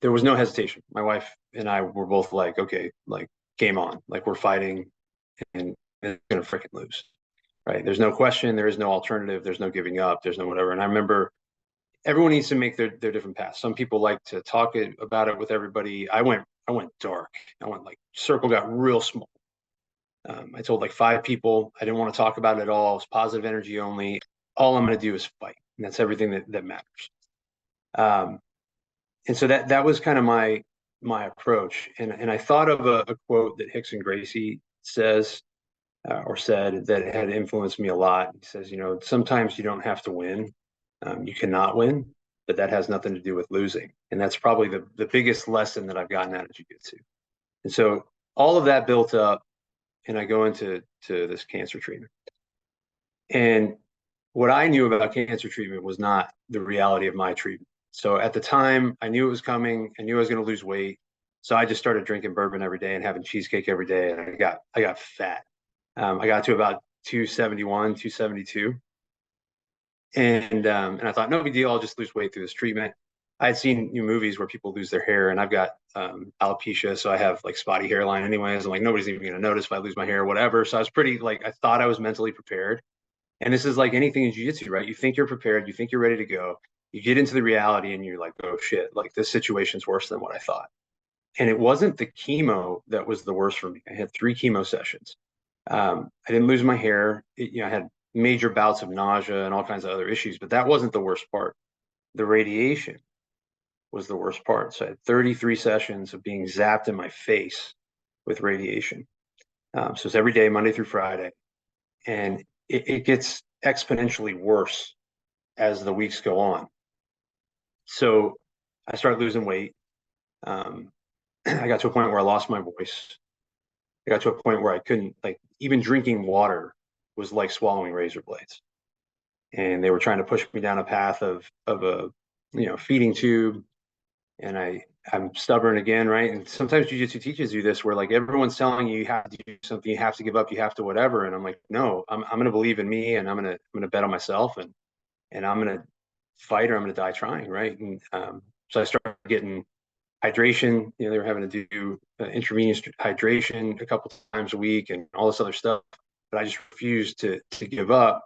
there was no hesitation. My wife and I were both like, okay, like game on, like we're fighting and it's gonna freaking lose, right? There's no question. There is no alternative. There's no giving up. There's no whatever. And I remember everyone needs to make their different paths. Some people like to talk about it with everybody. I went dark. I went like circle got real small. I told like 5 people I didn't want to talk about it at all. It's positive energy only. All I'm going to do is fight, and that's everything that matters. Um, and so that was kind of my approach. And I thought of a quote that Hickson Gracie says or said that had influenced me a lot. He says, sometimes you don't have to win. You cannot win, but that has nothing to do with losing. And that's probably the biggest lesson that I've gotten out of jiu-jitsu. And so all of that built up, and I go into this cancer treatment. And what I knew about cancer treatment was not the reality of my treatment. So at the time, I knew it was coming. I knew I was going to lose weight. So I just started drinking bourbon every day and having cheesecake every day, and I got fat. I got to about 271, 272. And I thought, no big deal. I'll just lose weight through this treatment. I had seen movies where people lose their hair, and I've got alopecia, so I have like spotty hairline anyways. I'm like, nobody's even going to notice if I lose my hair or whatever. So I was pretty like, I thought I was mentally prepared. And this is like anything in jiu-jitsu, right? You think you're prepared, you think you're ready to go. You get into the reality and you're like, oh shit, like this situation's worse than what I thought. And it wasn't the chemo that was the worst for me. I had 3 chemo sessions. I didn't lose my hair. I had major bouts of nausea and all kinds of other issues, but that wasn't the worst part. The radiation was the worst part. So I had 33 sessions of being zapped in my face with radiation. So it's every day, Monday through Friday. And it gets exponentially worse as the weeks go on. So I started losing weight. I got to a point where I lost my voice. I got to a point where I couldn't, like, even drinking water was like swallowing razor blades. And they were trying to push me down a path of a feeding tube. And I'm stubborn again, right? And sometimes jiu-jitsu teaches you this, where like everyone's telling you have to do something, you have to give up, you have to whatever. And I'm like, no, I'm gonna believe in me, and I'm gonna bet on myself, and I'm gonna fight, or I'm gonna die trying, right? And so I started getting hydration. They were having to do intravenous hydration a couple times a week and all this other stuff, but I just refused to give up.